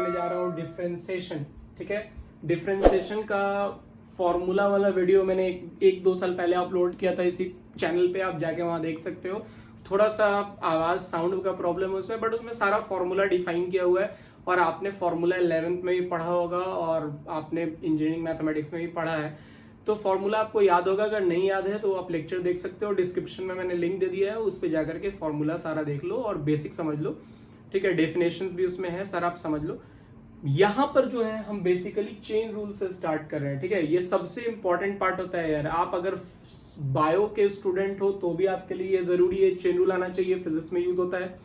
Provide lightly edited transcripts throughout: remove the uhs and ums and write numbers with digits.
करने जा रहा हूँ डिफरेंशिएशन। ठीक है, डिफरेंशिएशन का फॉर्मूला वाला वीडियो मैंने एक दो साल पहले अपलोड किया था इसी चैनल पे, आप जाके वहां देख सकते हो। थोड़ा सा आवाज साउंड का प्रॉब्लम है उसमें, बट उसमें सारा फॉर्मूला डिफाइन किया हुआ है और आपने फॉर्मूला 11th में भी पढ़ा होगा और आपने इंजीनियरिंग मैथमेटिक्स में भी पढ़ा है, तो फॉर्मूला आपको याद होगा। अगर नहीं याद है तो आप लेक्चर देख सकते हो, डिस्क्रिप्शन में मैंने लिंक दे दिया है, उस पर जाकर के फॉर्मूला सारा देख लो और बेसिक समझ लो। ठीक है, डेफिनेशंस भी उसमें है, सारा आप समझ लो। यहां पर जो है हम बेसिकली चेन रूल से स्टार्ट कर रहे हैं। ठीक है, ये सबसे इंपॉर्टेंट पार्ट होता है यार। आप अगर बायो के स्टूडेंट हो तो भी आपके लिए ये जरूरी है, चेन रूल आना चाहिए, फिजिक्स में यूज होता है।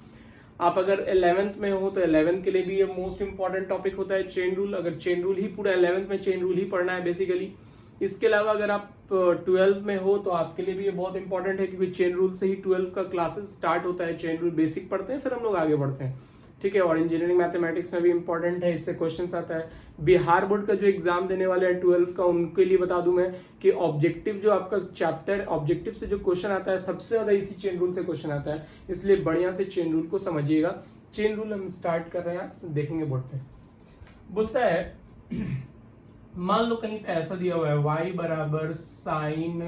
आप अगर 11th में हो तो 11th के लिए भी ये मोस्ट इंपॉर्टेंट टॉपिक होता है चेन रूल। अगर चेन रूल ही पूरा 11th में चेन रूल ही पढ़ना है बेसिकली। इसके अलावा अगर आप 12th में हो तो आपके लिए भी ये बहुत इंपॉर्टेंट है, क्योंकि चेन रूल से ही 12th का क्लासेस स्टार्ट होता है। चेन रूल बेसिक पढ़ते हैं, फिर हम लोग आगे बढ़ते हैं। ठीक है, और इंजीनियरिंग मैथमेटिक्स में भी इंपॉर्टेंट है, इससे क्वेश्चन आता है। बिहार बोर्ड का जो एग्जाम देने वाले हैं 12th का, उनके लिए बता दूं मैं कि ऑब्जेक्टिव जो आपका चैप्टर, ऑब्जेक्टिव से जो क्वेश्चन आता है सबसे ज्यादा इसी चेन रूल से क्वेश्चन आता है, इसलिए बढ़िया से चेन रूल को समझिएगा। चेन रूल हम स्टार्ट कर रहे हैं, देखेंगे बोर्ड पे। बोलता है मान लो कहीं पे ऐसा दिया हुआ है y बराबर साइन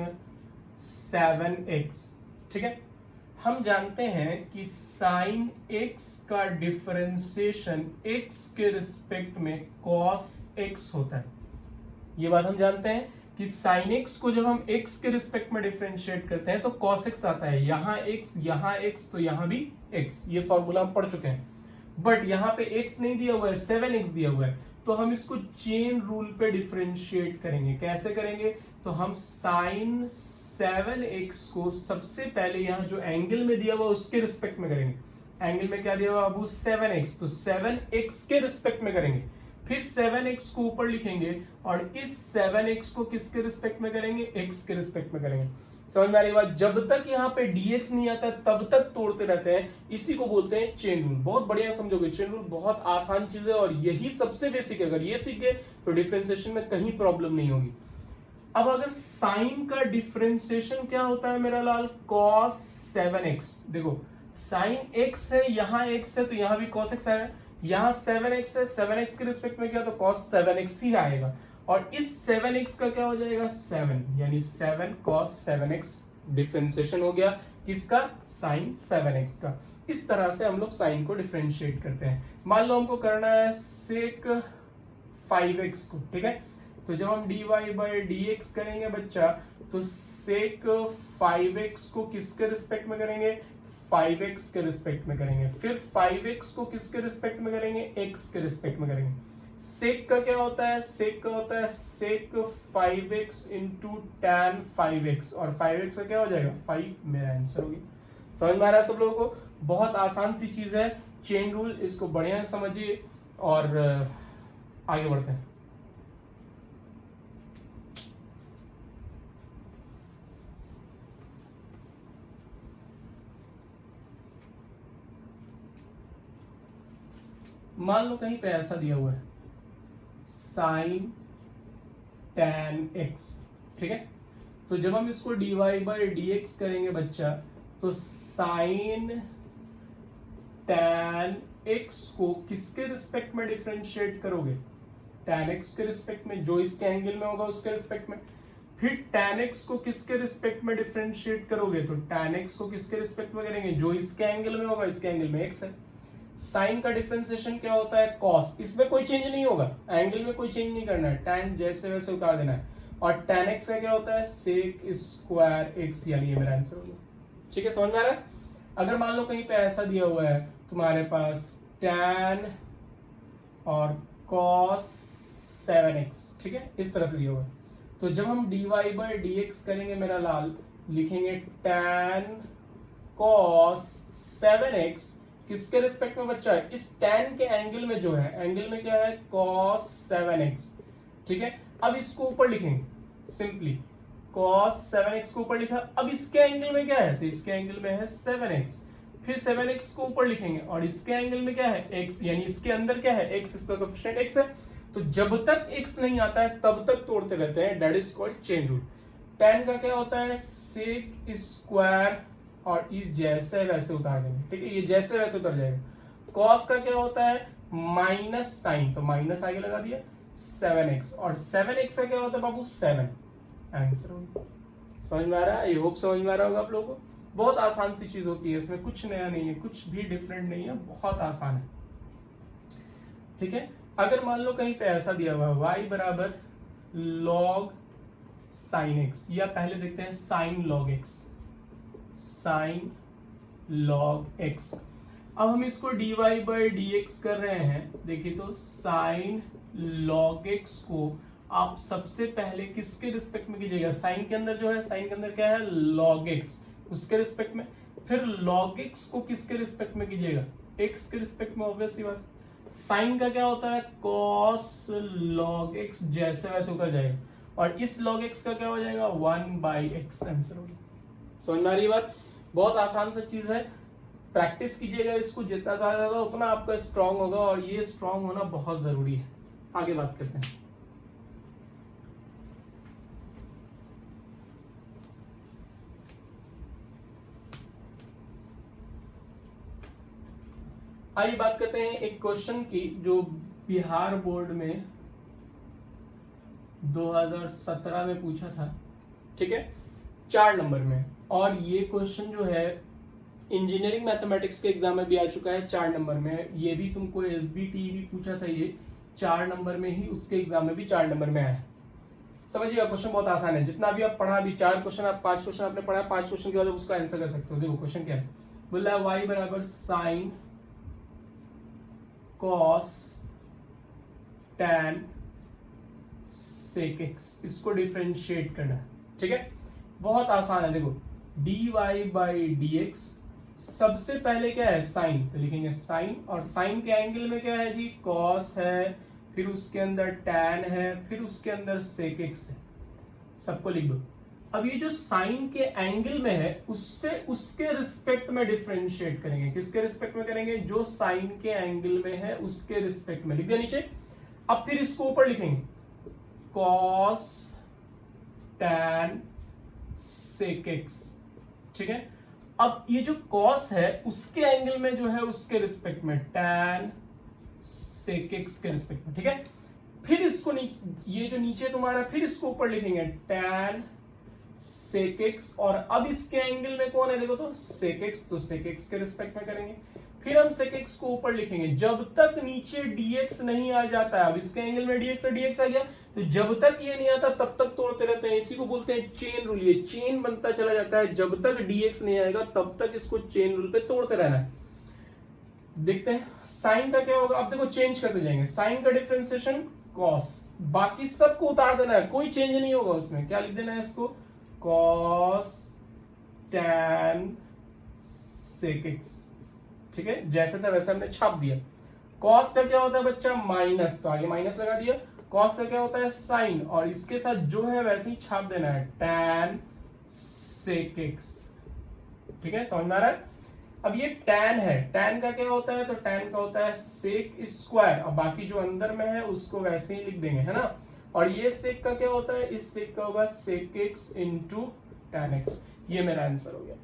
7x। ठीक है, हम जानते हैं कि साइन x का डिफरेंशिएशन x के रिस्पेक्ट में cos x होता है। ये बात हम जानते हैं कि साइन x को जब हम x के रिस्पेक्ट में डिफरेंशिएट करते हैं तो cos x आता है। यहां x तो यहां भी x, ये फॉर्मूला हम पढ़ चुके हैं। बट यहां पे x नहीं दिया हुआ है, 7x दिया हुआ है, तो हम इसको चेन रूल पे डिफरेंशिएट करेंगे। कैसे करेंगे? तो हम साइन 7x को सबसे पहले यहां जो एंगल में दिया हुआ उसके रिस्पेक्ट में करेंगे। एंगल में क्या दिया हुआ अबू? 7x, तो 7x के रिस्पेक्ट में करेंगे। फिर 7x को ऊपर लिखेंगे और इस 7x को किसके रिस्पेक्ट में करेंगे? x के रिस्पेक्ट में करेंगे। समझ में आ रही बात? जब तक यहाँ पे dx नहीं आता तब तक तोड़ते रहते हैं, इसी को बोलते हैं चेन रूल। बहुत बढ़िया समझोगे, चेन रूल बहुत आसान चीज है और यही सबसे बेसिक है। अगर ये सीख गए तो डिफरेंशिएशन में कहीं प्रॉब्लम नहीं होगी। अब अगर साइन का डिफरेंशिएशन क्या होता है मेरा लाल? cos 7x। देखो साइन x है, यहाँ x है तो यहाँ भी cos x आएगा। यहाँ 7x है, 7x के रिस्पेक्ट में क्या? तो cos 7x ही आएगा। और इस 7x का क्या हो जाएगा? 7, यानी 7 cos 7x डिफरेंशिएशन हो गया। किसका? साइन 7x का। इस तरह से हम लोग साइन को डिफरेंशिएट करते हैं। मान लो हमको करना है सेक 5x को। ठीक है, तो जब हम dy बाई dx करेंगे बच्चा, तो सेक 5x को किसके रिस्पेक्ट में करेंगे? 5x के रिस्पेक्ट में करेंगे। फिर 5x को किसके रिस्पेक्ट में करेंगे? x के रिस्पेक्ट में करेंगे। सेक का क्या होता है? सेक का होता है सेक 5x इंटू tan 5x, और 5x का क्या हो जाएगा? 5 मेरा आंसर होगी। समझ में आ रहा है सब लोगों को? बहुत आसान सी चीज है चेन रूल, इसको बढ़िया समझिए और आगे बढ़ते हैं। मान लो कहीं पे ऐसा दिया हुआ है साइन tan x। ठीक है, तो जब हम इसको dy बाई dx करेंगे बच्चा, तो साइन tan x को किसके रिस्पेक्ट में डिफरेंशिएट करोगे? tan x के रिस्पेक्ट में, जो इसके एंगल में होगा उसके रिस्पेक्ट में। फिर tan x को किसके रिस्पेक्ट में डिफरेंशिएट करोगे? तो tan x को किसके रिस्पेक्ट में करेंगे? जो इसके एंगल में होगा, इसके एंगल में x है। साइन का डिफरेंशिएशन क्या होता है? कॉस। इसमें कोई चेंज नहीं होगा, एंगल में कोई चेंज नहीं करना है, tan जैसे वैसे उतार देना है। और tan x का क्या होता है? सेक स्क्वायर x, यानी ये मेरा आंसर होगा। ठीक है, समझ में आ रहा है? अगर मान लो कहीं पे ऐसा दिया हुआ है तुम्हारे पास tan और cos 7x, ठीक है, इस तरह से दिया हुआ है, तो जब हम dy बाई dx करेंगे मेरा लाल, लिखेंगे tan cos 7x किसके रिस्पेक्ट में बच्चा है? इस tan के एंगल में जो है, एंगल में क्या है? cos 7x। ठीक है, अब इसको ऊपर लिखेंगे सिंपली, cos 7x को ऊपर लिखा। अब इसके एंगल में क्या है? तो इसके एंगल में है 7x। फिर 7x को ऊपर लिखेंगे और इसके एंगल में क्या है? x, यानी इसके अंदर क्या है? x, इसका कोएफिशिएंट x है। तो जब तक x नहीं आता है तब तक तोड़ते रहते हैं, that is called chain rule. tan का क्या होता है? सेक स्क्वायर, और इस जैसे वैसे उतार देंगे। ठीक है, ये जैसे वैसे उतर जाएगा। cos का क्या होता है? माइनस साइन, तो माइनस आगे लगा दिया 7x, और 7x का क्या होता है बाबू 7, आंसर हो गया। समझ में आ रहा है? आई होप समझ में आ रहा होगा आप लोगों को। बहुत आसान सी चीज होती है, इसमें कुछ नया नहीं है, कुछ भी डिफरेंट नहीं है, बहुत आसान है। ठीक है, अगर मान लो कहीं पे ऐसा दिया हुआ है y बराबर log sin x, या पहले देखते हैं sin log x, sin log x। अब हम इसको dy बाई dx कर रहे हैं। देखिए तो sin log x को आप सबसे पहले किसके रिस्पेक्ट में कीजिएगा? साइन के अंदर जो है, साइन के अंदर क्या है log x, उसके रिस्पेक्ट में। फिर log x को किसके रिस्पेक्ट में कीजिएगा? x के रिस्पेक्ट में, ऑब्वियस सी बात। साइन का क्या होता है? cos log x, जैसे वैसे उतर जाएगा, और इस log x का क्या हो जाएगा? 1/x, आंसर होगा। समझ में आ रही बात? बहुत आसान सा चीज है, प्रैक्टिस कीजिएगा इसको, जितना ज्यादा होगा उतना आपका स्ट्रांग होगा, और ये स्ट्रांग होना बहुत जरूरी है। आगे बात करते हैं। आइए बात करते हैं एक क्वेश्चन की जो बिहार बोर्ड में 2017 में पूछा था। ठीक है, 4 नंबर में, और ये क्वेश्चन जो है इंजीनियरिंग मैथमेटिक्स के एग्जाम में भी आ चुका है 4 नंबर में। ये भी तुमको SBT भी पूछा था, ये 4 नंबर में ही, उसके एग्जाम में भी 4 नंबर में आया। समझिएगा, क्वेश्चन बहुत आसान है। जितना भी आप पढ़ा, अभी 4 क्वेश्चन, आप 5 क्वेश्चन आपने पढ़ा, 5 क्वेश्चन के बाद उसका आंसर कर सकते हो। देखो क्वेश्चन क्या है, बोल रहा है y बराबर sine cos tan sec x, इसको डिफरेंशिएट करना है। ठीक है, बहुत आसान है। देखो dy बाई dx, सबसे पहले क्या है? साइन, तो लिखेंगे साइन, और साइन के एंगल में क्या है जी? cos है, फिर उसके अंदर tan है, फिर उसके अंदर sec x है, सबको लिख दो। अब ये जो साइन के एंगल में है, उससे उसके रिस्पेक्ट में डिफरेंशिएट करेंगे। किसके रिस्पेक्ट में करेंगे? जो साइन के एंगल में है उसके रिस्पेक्ट में, लिख दिया नीचे। अब फिर इसको ऊपर लिखेंगे cos tan sec x। ठीक है, अब ये जो cos है उसके एंगल में जो है उसके रिस्पेक्ट में, tan sec x के रिस्पेक्ट में। ठीक है, फिर इसको ये जो नीचे तुम्हारा, फिर इसको ऊपर लिखेंगे tan sec x, और अब इसके एंगल में कौन है? देखो तो sec x, तो sec x के रिस्पेक्ट में करेंगे। फिर हम sec x को ऊपर लिखेंगे, जब तक नीचे dx नहीं आ जाता है। अब इसके एंगल में dx और dx आ गया, तो जब तक ये नहीं आता तब तक तोड़ते रहते हैं। इसी को बोलते हैं चेन रूल। ये चेन बनता चला जाता है, जब तक dx नहीं आएगा तब तक इसको चेन रूल पे तोड़ते रहना है। देखते हैं साइन का क्या होगा। अब देखो चेंज करते जाएंगे, साइन का डिफरेंशिएशन cos, बाकी सबको उतार देना है, कोई चेंज नहीं होगा उसमें। क्या लिख देना है इसको? cos tan sec x। ठीक है, जैसे था वैसे हमने छाप दिया। cos का क्या होता है बच्चा? माइनस, तो आगे माइनस लगा दिया। cos का क्या होता है? साइन, और इसके साथ जो है वैसे ही छाप देना है, tan sec x। ठीक है, समझ में आ रहा है? अब ये tan है, tan का क्या होता है? तो tan का होता है sec स्क्वायर, और बाकी जो अंदर में है उसको वैसे ही लिख देंगे, है ना। और ये sec का क्या होता है? इस sec का होगा sec x into tan x। ये मेरा आंसर हो गया।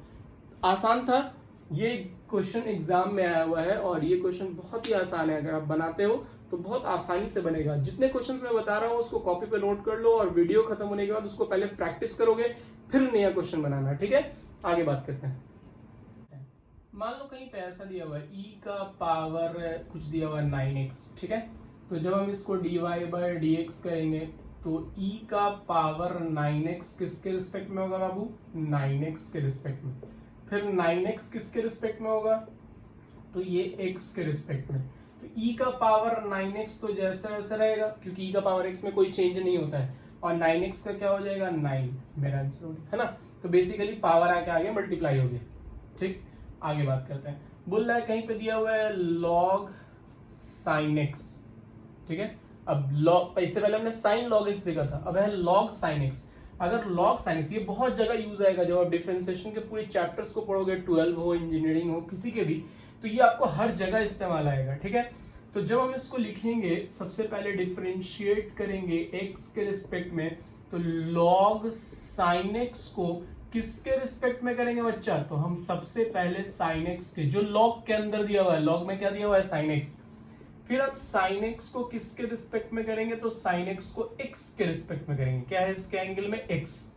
आसान था, ये क्वेश्चन एग्जाम में आया हुआ है, और ये क्वेश्चन बहुत ही आसान है। अगर आप बनाते हो तो बहुत आसानी से बनेगा। जितने क्वेश्चंस मैं बता रहा हूँ उसको कॉपी पे नोट कर लो, और वीडियो खत्म होने के बाद उसको पहले प्रैक्टिस करोगे, फिर नया क्वेश्चन बनाना। ठीक है, आगे बात करते हैं। मान लो कहीं पे ऐसा दिया हुआ है e का पावर कुछ दिया हुआ है 9x। ठीक है, तो जब हम इसको dy बाई dx करेंगे तो e का पावर 9x किसके रिस्पेक्ट में होगा बाबू? 9x के रिस्पेक्ट में। फिर 9x किसके रिस्पेक्ट में होगा? तो ये x के रिस्पेक्ट में। तो e का पावर 9x तो जैसा वैसा रहेगा, क्योंकि e का पावर x में कोई चेंज नहीं होता है, और 9x का क्या हो जाएगा? 9। मेरा आंसर हो गया, है ना। तो बेसिकली पावर आके आगे मल्टीप्लाई हो गया। ठीक, आगे बात करते हैं। बोल रहा है कहीं पे दिया हुआ है log sin x। ठीक है, अब log, इससे पहले हमने sin log x देखा था, अब है log sin x। अगर log sin x, ये बहुत जगह यूज आएगा जब आप डिफरेंशिएशन के पूरे चैप्टर्स को पढ़ोगे, 12 हो, इंजीनियरिंग हो, किसी के भी, तो ये आपको हर जगह इस्तेमाल आएगा। ठीक है, तो जब हम इसको लिखेंगे सबसे पहले डिफरेंशिएट करेंगे x के रिस्पेक्ट में, तो log sin x को किसके रिस्पेक्ट में करेंगे बच्चा? तो हम सबसे पहले sin x के, जो log के अंदर दिया हुआ है, log में क्या दिया हुआ है? sin x। फिर अब साइन एक्स को किसके रिस्पेक्ट में करेंगे, तो साइन एक्स को एक्स के रिस्पेक्ट में करेंगे। क्या है इसके एंगल में, एक्स।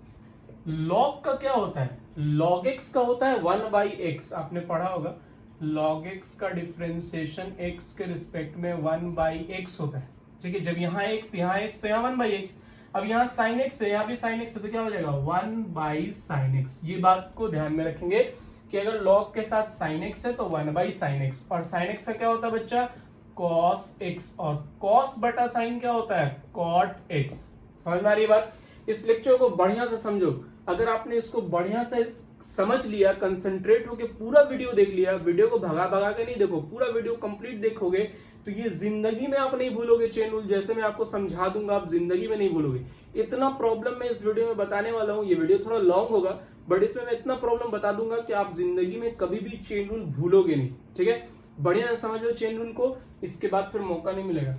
लॉग का क्या होता है, लॉग एक्स का होता है 1/x, आपने पढ़ा होगा लॉग एक्स का डिफरेंशिएशन एक्स के रिस्पेक्ट में 1/x होता है। ठीक है, जब यहाँ x यहाँ x तो यहाँ 1/x। अब यहाँ साइन एक्स है, यहाँ भी साइन एक्स है, तो क्या हो जाएगा 1/sin x। ये बात को ध्यान में रखेंगे कि अगर लॉग के साथ साइन एक्स है तो 1/sin x, और साइन एक्स का क्या होता है बच्चा, cos x, और cos बटा साइन क्या होता है, cot x। समझ में आ रही है बात। इस लेक्चर को बढ़िया से समझो। अगर आपने इसको बढ़िया से समझ लिया, कंसंट्रेट होके पूरा वीडियो देख लिया, वीडियो को भगा भगा के नहीं देखो, पूरा वीडियो कंप्लीट देखोगे तो ये जिंदगी में आप नहीं भूलोगे चेन रूल। जैसे मैं आपको समझा दूंगा आप जिंदगी में नहीं भूलोगे। इतना प्रॉब्लम मैं इस वीडियो में बताने वाला हूँ। ये वीडियो थोड़ा लॉन्ग होगा बट इसमें मैं इतना प्रॉब्लम बता दूंगा कि आप जिंदगी में कभी भी चेन रूल भूलोगे नहीं। ठीक है, बढ़िया से समझ लो चेन रूल को, इसके बाद फिर मौका नहीं मिलेगा।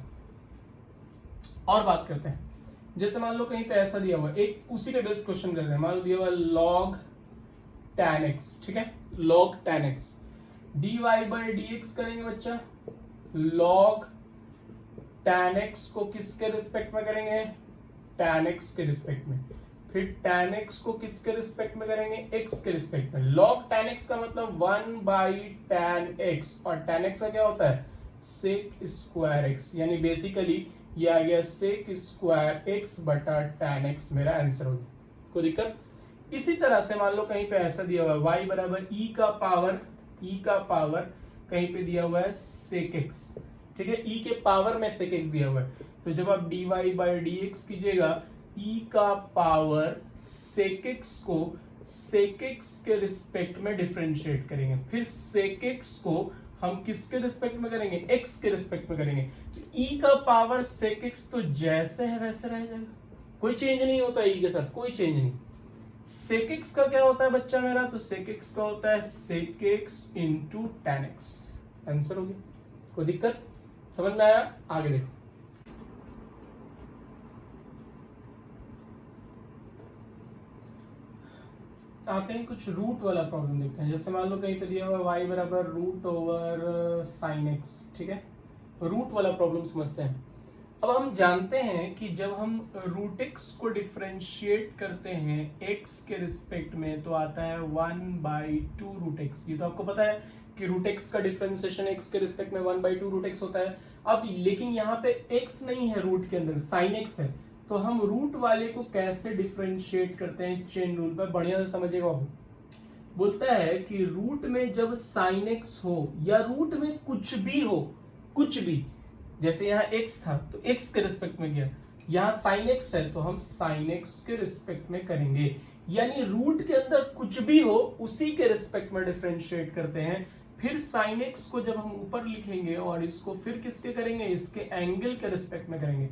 और बात करते हैं, जैसे मान लो कहीं पे ऐसा दिया हुआ, एक उसी पे बेस्ड क्वेश्चन करते हैं। मान लो दिया हुआ log tan x, ठीक है, log tan x dy/dx करेंगे बच्चा। log tan x को किसके रिस्पेक्ट में करेंगे, tan x के रिस्पेक्ट में। फिर tan x को किसके रिस्पेक्ट में करेंगे, x के रिस्पेक्ट में। log tan x का मतलब 1/tan x, और tan x का क्या होता है, sec स्क्वायर x, यानी बेसिकली ये आ गया sec स्क्वायर x बटा tan x, मेरा आंसर हो गया। कोई दिक्कत। इसी तरह से मान लो कहीं पे ऐसा दिया हुआ है y बराबर e का पावर कहीं पे दिया हुआ है sec x, ठीक है, e के पावर में sec x दिया हुआ है। तो जब आप dy/dx कीजिएगा, e का पावर sec x को sec x के रिस्पेक्ट में डिफरेंशिएट करेंगे। फिर sec x को हम किसके रिस्पेक्ट में करेंगे, x के रिस्पेक्ट में करेंगे। तो e का पावर sec x तो जैसे है वैसे रह जाएगा, कोई चेंज नहीं होता e के साथ, कोई चेंज नहीं। sec x का क्या होता है बच्चा मेरा, तो sec x का होता है sec x into tan x। Answer हो गया। कोई दिक्कत, समझ में आया। आगे देखो, आते हैं कुछ रूट वाला प्रॉब्लम देखते हैं। जैसे मान लो कहीं पे दिया हुआ y बराबर √sin x, ठीक है, रूट वाला प्रॉब्लम समझते हैं। अब हम जानते हैं कि जब हम √x को डिफरेंशिएट करते हैं x के रिस्पेक्ट में तो आता है 1/2√x। ये तो आपको पता है कि √x का डिफरेंशिएशन x के रिस्पेक्ट में 1/2√x होता है। अब लेकिन यहाँ पे x नहीं है रूट के अंदर, sin x है, तो हम रूट वाले को कैसे डिफरेंशिएट करते हैं चेन रूल पर, बढ़िया से समझिएगा। बोलता है कि रूट में जब sin x हो या रूट में कुछ भी हो, कुछ भी, जैसे यहाँ x था तो x के रिस्पेक्ट में किया, यहाँ sin x है तो हम sin x के रिस्पेक्ट में करेंगे। यानी रूट के अंदर कुछ भी हो उसी के रिस्पेक्ट में डिफरेंशिएट करते हैं। फिर sin x को जब हम ऊपर लिखेंगे और इसको फिर किसके करेंगे, इसके एंगल के रिस्पेक्ट में करेंगे।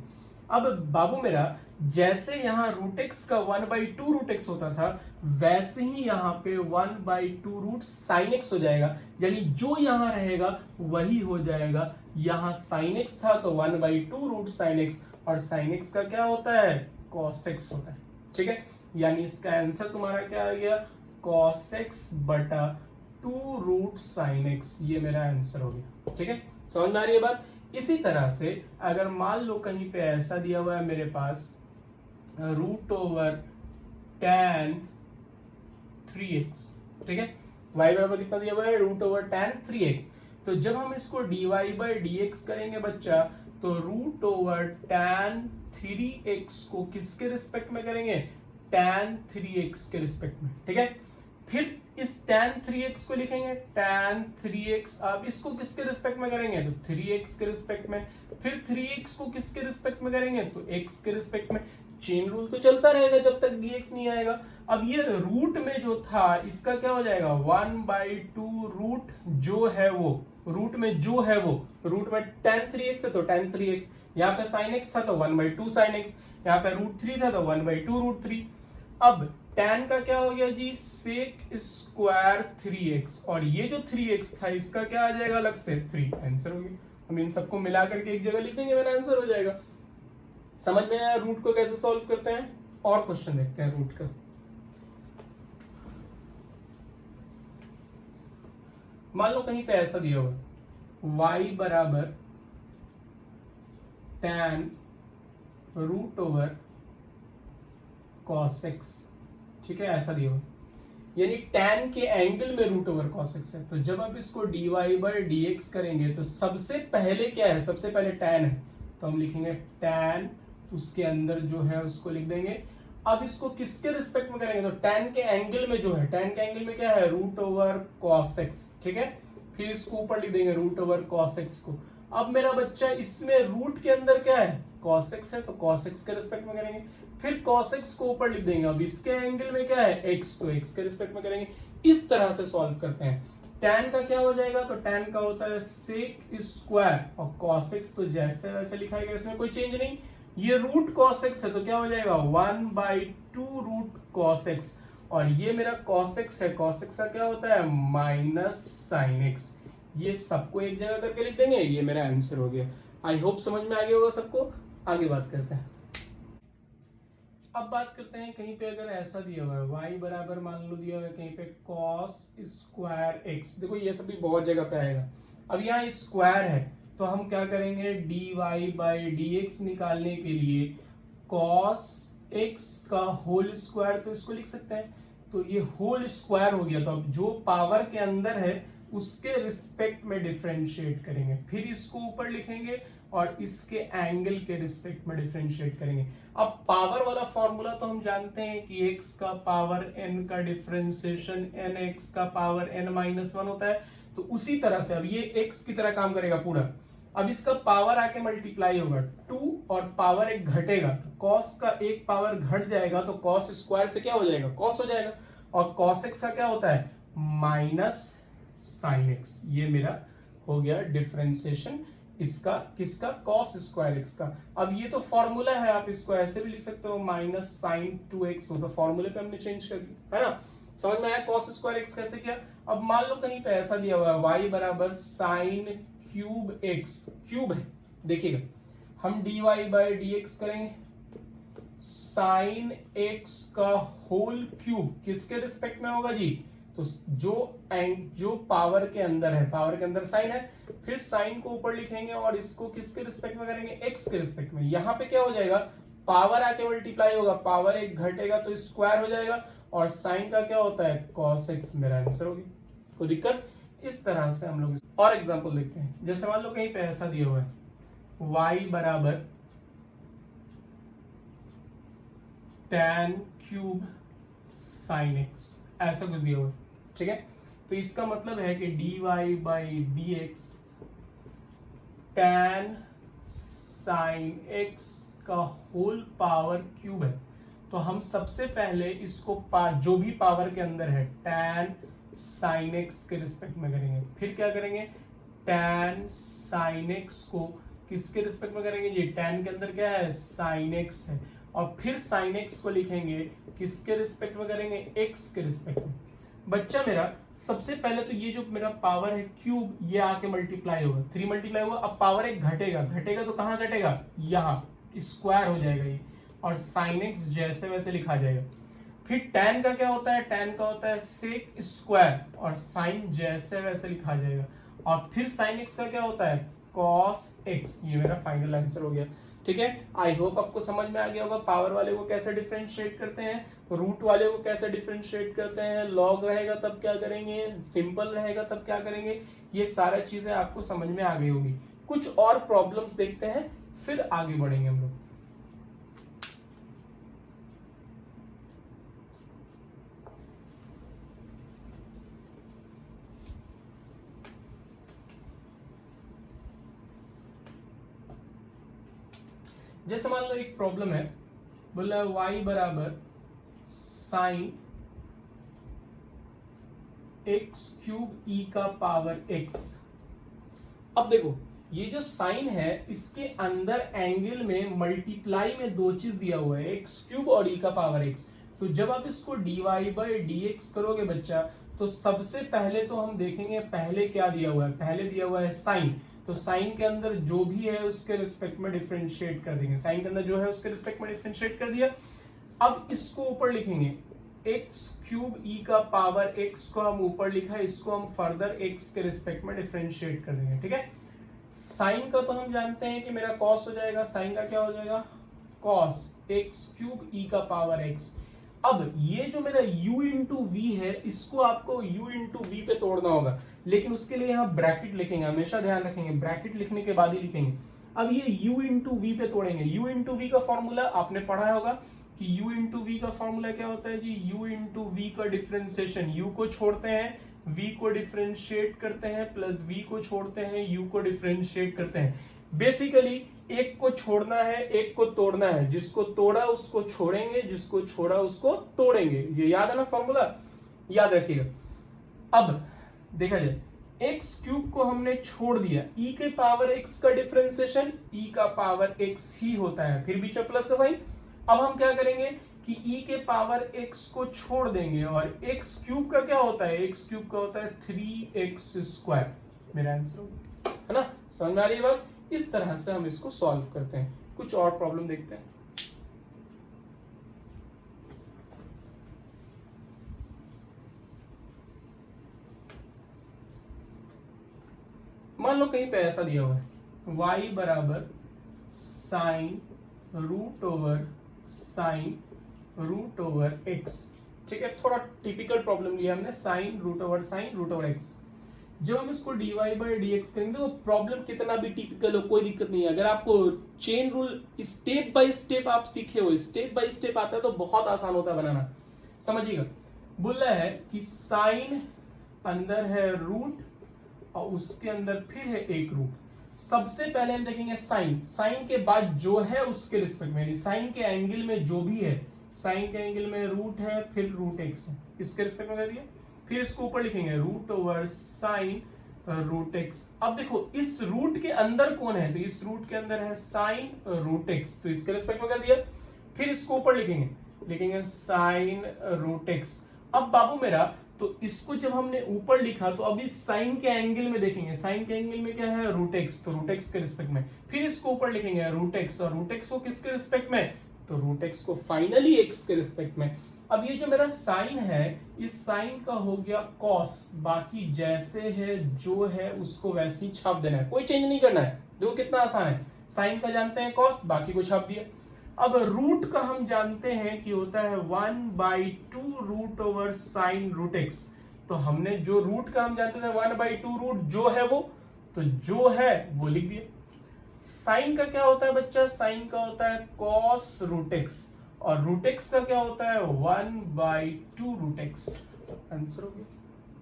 अब बाबू मेरा जैसे यहाँ √x का 1/2√x होता था वैसे ही यहाँ पे 1/2√sin x हो जाएगा। यानी जो यहाँ रहेगा वही हो जाएगा। यहाँ sin x था तो 1/2√sin x, और sin x का क्या होता है, cos x होता है। ठीक है, यानी इसका आंसर तुम्हारा क्या आ गया, cos x बटा 2√sin x। ये मेरा आंसर हो गया। ठीक है, समझ में आ रही है बात। इसी तरह से अगर मान लो कहीं पे ऐसा दिया हुआ है मेरे पास √tan 3x, ठीक है, y बराबर कितना दिया हुआ है, √tan 3x। तो जब हम इसको dy/dx करेंगे बच्चा तो √tan 3x को किसके रिस्पेक्ट में करेंगे, tan 3x के रिस्पेक्ट में। ठीक है, फिर इस tan 3x को लिखेंगे tan 3x। अब इसको किसके रिस्पेक्ट में करेंगे, तो 3x के रिस्पेक्ट में। फिर 3x को किसके रिस्पेक्ट में करेंगे, तो x के रिस्पेक्ट में। चेन रूल तो चलता रहेगा जब तक dx नहीं आएगा। अब ये रूट में जो था इसका क्या हो जाएगा, 1/2 रूट जो है वो, रूट में जो है वो, रूट में tan 3x है तो tan 3x, यहाँ पे sin x था तो 1/2 sin x, यहाँ पे √3 था तो 1/2√3। अब tan का क्या हो गया जी, sec स्क्वायर 3x, और ये जो 3x था इसका क्या आ जाएगा अलग से 3। आंसर हो गया। हम इन सबको मिला करके एक जगह लिख देंगे, मेरा आंसर हो जाएगा। समझ में आया रूट को कैसे सॉल्व करते हैं। और क्वेश्चन देखते हैं रूट का। मान लो कहीं पे ऐसा दिया हुआ y बराबर tan root over cos x, ठीक है, ऐसा दिया हुआ, यानी tan के एंगल में रूट ओवर cos x है। तो जब आप इसको dy बाई dx करेंगे तो सबसे पहले क्या है, सबसे पहले tan है, तो हम लिखेंगे tan, उसके अंदर जो है उसको लिख देंगे। अब इसको किसके रिस्पेक्ट में करेंगे, तो tan के एंगल में जो है, tan के एंगल में क्या है, रूट ओवर cos x, ठीक है। फिर इसको ऊपर लिख देंगे रूट ओवर cos x को। अब मेरा बच्चा इसमें रूट के अंदर क्या है, cos x है, तो cos x के रिस्पेक्ट में करेंगे। फिर cos x को ऊपर लिख देंगे। अब इसके एंगल में क्या है, x, तो x के रिस्पेक्ट में करेंगे। इस तरह से सॉल्व करते हैं। tan का क्या हो जाएगा, तो tan का होता है sec स्क्वायर, और cos x तो जैसे वैसे लिखाएगा, इसमें कोई चेंज नहीं। ये रूट cos x है तो क्या हो जाएगा 1/2 रूट cos x, और ये मेरा cos x है, cos x का क्या होता है माइनस sin x। ये सबको एक जगह करके लिख देंगे, ये मेरा आंसर हो गया। आई होप समझ में आ गया होगा सबको। आगे बात करते हैं। अब बात करते हैं, कहीं पे अगर ऐसा दिया हुआ है y बराबर मान लो दिया हुआ है कहीं पे cos स्क्वायर x, देखो ये सब भी बहुत जगह पे आएगा। अब यहाँ स्क्वायर है तो हम क्या करेंगे, dy बाई dx निकालने के लिए cos x का होल स्क्वायर, तो इसको लिख सकते हैं, तो ये होल स्क्वायर हो गया। तो अब जो पावर के अंदर है उसके रिस्पेक्ट में डिफरेंशिएट करेंगे, फिर इसको ऊपर लिखेंगे और इसके एंगल के रिस्पेक्ट में डिफरेंशिएट करेंगे। अब पावर वाला फॉर्मूला तो हम जानते हैं कि x का पावर n का डिफरेंशिएशन nx का पावर n-1 होता है। तो उसी तरह से अब ये x की तरह काम करेगा पूरा। अब इसका पावर आके मल्टीप्लाई होगा 2 और पावर एक घटेगा, तो cos का एक पावर घट जाएगा तो cos स्क्वायर से क्या हो जाएगा, cos हो जाएगा, और cos x का क्या होता है माइनस sin x। ये मेरा हो गया डिफरेंशिएशन इसका, किसका, cos स्क्वायर x का। अब ये तो फॉर्मूला है, आप इसको ऐसे भी लिख सकते हो माइनस साइन 2x, तो फॉर्मूले पे हमने चेंज कर दिया, है ना। समझ में आया cos स्क्वायर x कैसे किया। अब मान लो कहीं पे ऐसा दिया हुआ है y बराबर साइन क्यूब x, क्यूब है, देखिएगा हम dy बाई dx करेंगे, साइन x का होल क्यूब किसके रिस्पेक्ट में होगा जी, तो जो पावर के अंदर है, पावर के अंदर साइन है, फिर साइन को ऊपर लिखेंगे और इसको किसके रिस्पेक्ट में करेंगे, x के रिस्पेक्ट में। यहाँ पे क्या हो जाएगा, पावर आके मल्टीप्लाई होगा, पावर एक घटेगा तो स्क्वायर हो जाएगा, और साइन का क्या होता है cos x, मेरा आंसर होगी। कोई दिक्कत। इस तरह से हम लोग और एग्जांपल देखते हैं। जैसे मान लो कहीं पे ऐसा दिया हुआ है y बराबर tan क्यूब sin x, ऐसा कुछ दिया हुआ है, ठीक है। तो इसका मतलब है कि dy by dx tan sin x का होल पावर क्यूब है। तो हम सबसे पहले इसको जो भी पावर के अंदर है tan sin x के रिस्पेक्ट में करेंगे, फिर क्या करेंगे tan sin x को किसके रिस्पेक्ट में करेंगे, ये tan के अंदर क्या है sin x है, और फिर sin x को लिखेंगे किसके रिस्पेक्ट में करेंगे, x के रिस्पेक्ट में। बच्चा मेरा सबसे पहले तो ये जो मेरा पावर है क्यूब, ये आके मल्टीप्लाई होगा, 3 मल्टीप्लाई हुआ, अब पावर एक घटेगा, घटेगा तो कहाँ घटेगा, यहाँ स्क्वायर हो जाएगा ये, और sin x जैसे वैसे लिखा जाएगा। फिर tan का क्या होता है, tan का होता है sec स्क्वायर, और sin जैसे वैसे लिखा जाएगा, और फिर sin x का क्या होता है cos x। ये मेरा फाइनल आंसर हो गया, ठीक है। आई होप आपको समझ में आ गया होगा पावर वाले को कैसे डिफरेंशिएट करते हैं, रूट वाले को कैसे डिफरेंशिएट करते हैं, लॉग रहेगा तब क्या करेंगे, सिंपल रहेगा तब क्या करेंगे, ये सारा चीजें आपको समझ में आ गई होगी। कुछ और प्रॉब्लम्स देखते हैं फिर आगे बढ़ेंगे हम लोग। जैसे मान लो एक प्रॉब्लम है, बोला y बराबर साइन x क्यूब e का पावर x। अब देखो ये जो साइन है इसके अंदर एंगल में मल्टीप्लाई में दो चीज दिया हुआ है, x क्यूब और e का पावर x। तो जब आप इसको dy बाई dx करोगे बच्चा, तो सबसे पहले तो हम देखेंगे पहले क्या दिया हुआ है, पहले दिया हुआ है साइन, तो साइन के अंदर जो भी है उसके रिस्पेक्ट में डिफरेंशिएट कर देंगे, साइन के अंदर जो है उसके रिस्पेक्ट में डिफरेंशिएट कर दिया। अब इसको ऊपर लिखेंगे x क्यूब e का पावर x को हम ऊपर लिखा है, इसको हम फर्दर x के रिस्पेक्ट में डिफरेंशिएट कर देंगे, ठीक है। साइन का तो हम जानते हैं कि मेरा कॉस हो जाएगा, साइन का क्या हो जाएगा, कॉस एक्स क्यूब ई का पावर एक्स। अब ये जो मेरा u इंटू वी है, इसको आपको u इंटू वी पे तोड़ना होगा, लेकिन उसके लिए यहाँ ब्रैकेट लिखेंगे, हमेशा ध्यान रखेंगे ब्रैकेट लिखने के बाद ही लिखेंगे। अब ये u इंटू वी पे तोड़ेंगे। u इंटू वी का फॉर्मूला आपने पढ़ा होगा कि u इंटू वी का फॉर्मूला क्या होता है जी, u इंटू वी का डिफरेंशिएशन, u को छोड़ते हैं v को डिफरेंशिएट करते हैं, प्लस v को छोड़ते हैं u को डिफरेंशिएट करते हैं। बेसिकली एक को छोड़ना है, एक को तोड़ना है, जिसको तोड़ा उसको छोड़ेंगे, जिसको छोड़ा उसको तोड़ेंगे। ये याद है ना फॉर्मूला, याद रखिएगा। अब देखा जाए एक्स क्यूब को हमने छोड़ दिया, ई के पावर एक्स का डिफरेंशिएशन ई का पावर एक्स ही होता है, फिर बीच में प्लस का साइन। अब हम क्या करेंगे कि ई के पावर एक्स को छोड़ देंगे और एक्स क्यूब का क्या होता है, एक्स क्यूब का होता है 3x²। मेरा आंसर है ना, समझ में आ रही है बात। इस तरह से हम इसको सॉल्व करते हैं। कुछ और प्रॉब्लम देखते हैं। मान लो कहीं पे ऐसा दिया हुआ है y बराबर साइन रूट ओवर x। ठीक है, थोड़ा टिपिकल प्रॉब्लम लिया हमने, साइन रूट ओवर x। जब हम इसको dy बाई dx करेंगे तो प्रॉब्लम कितना भी टिपिकल हो कोई दिक्कत नहीं है। अगर आपको chain rule step by step आप सीखे हो, स्टेप बाय स्टेप आता है तो बहुत आसान होता है बनाना। समझिएगा, बोल रहा है कि साइन अंदर है रूट और उसके अंदर फिर है एक रूट। सबसे पहले हम देखेंगे साइन, साइन के बाद जो है उसके रिस्पेक्ट में, साइन के एंगल में जो भी है, साइन के एंगल में रूट है फिर रूट एक्स है, इसके रिस्पेक्ट में करिए। फिर इसको ऊपर लिखेंगे root over sine root x. अब देखो इस रूट के अंदर कौन है, तो इस रूट के अंदर है साइन रूट एक्स, तो इसके रिस्पेक्ट में कर दिया। फिर इसको ऊपर लिखेंगे साइन रूट एक्स। अब बाबू मेरा, तो इसको जब हमने ऊपर लिखा तो अभी साइन के एंगल में देखेंगे, साइन के एंगल में क्या है, रूट एक्स, तो रूट एक्स के रिस्पेक्ट में। फिर इसको ऊपर लिखेंगे रूट एक्स, और रूट एक्स को किसके रिस्पेक्ट में, तो रूट एक्स को फाइनली एक्स के रिस्पेक्ट में। अब ये जो मेरा साइन है, इस साइन का हो गया कॉस, बाकी जैसे है जो है उसको वैसे ही छाप देना है, कोई चेंज नहीं करना है। देखो कितना आसान है, साइन का जानते हैं कॉस, बाकी को छाप दिया। अब रूट का हम जानते हैं कि होता है 1/2 root over sine root x. तो हमने जो रूट का हम जानते थे 1/2 रूट जो है वो, तो जो है वो लिख दिया। साइन का क्या होता है बच्चा, साइन का होता है कॉस रूट एक्स, और रूट एक्स का क्या होता है 1/2 रूट एक्स। आंसर हो गया,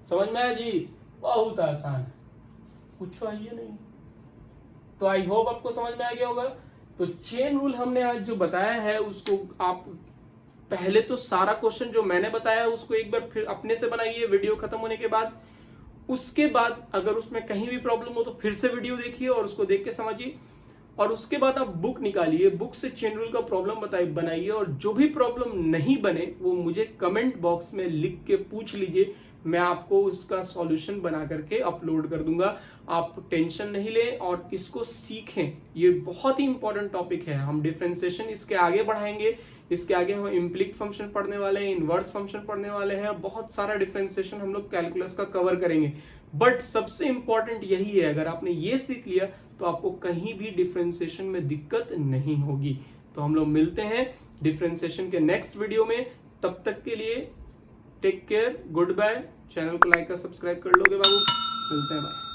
समझ में आया जी, बहुत आसान है, कुछ आइए नहीं। तो आई होप आपको समझ में आ गया होगा। तो चेन रूल हमने आज जो बताया है उसको आप पहले तो सारा क्वेश्चन जो मैंने बताया उसको एक बार फिर अपने से बनाइए वीडियो खत्म होने के बाद। उसके बाद अगर उसमें कहीं भी प्रॉब्लम हो तो फिर से वीडियो देखिए और उसको देख के समझिए, और उसके बाद आप बुक निकालिए, बुक से चेन रूल का प्रॉब्लम बनाइए, और जो भी प्रॉब्लम नहीं बने वो मुझे कमेंट बॉक्स में लिख के पूछ लीजिए, मैं आपको उसका सॉल्यूशन बना करके अपलोड कर दूंगा। आप टेंशन नहीं लें और इसको सीखें, ये बहुत ही इंपॉर्टेंट टॉपिक है। हम डिफरेंशिएशन इसके आगे बढ़ाएंगे, इसके आगे हम इम्प्लिक्ट फंक्शन पढ़ने वाले हैं, इनवर्स फंक्शन पढ़ने वाले हैं, बहुत सारा डिफरेंशिएशन हम लोग कैलकुलस का कवर करेंगे। बट सबसे इंपॉर्टेंट यही है, अगर आपने ये सीख लिया तो आपको कहीं भी डिफरेंशिएशन में दिक्कत नहीं होगी। तो हम लोग मिलते हैं डिफरेंशिएशन के नेक्स्ट वीडियो में, तब तक के लिए take care, goodbye. Channel को लाइक और सब्सक्राइब कर लोगे बाबू, मिलते हैं, बाय।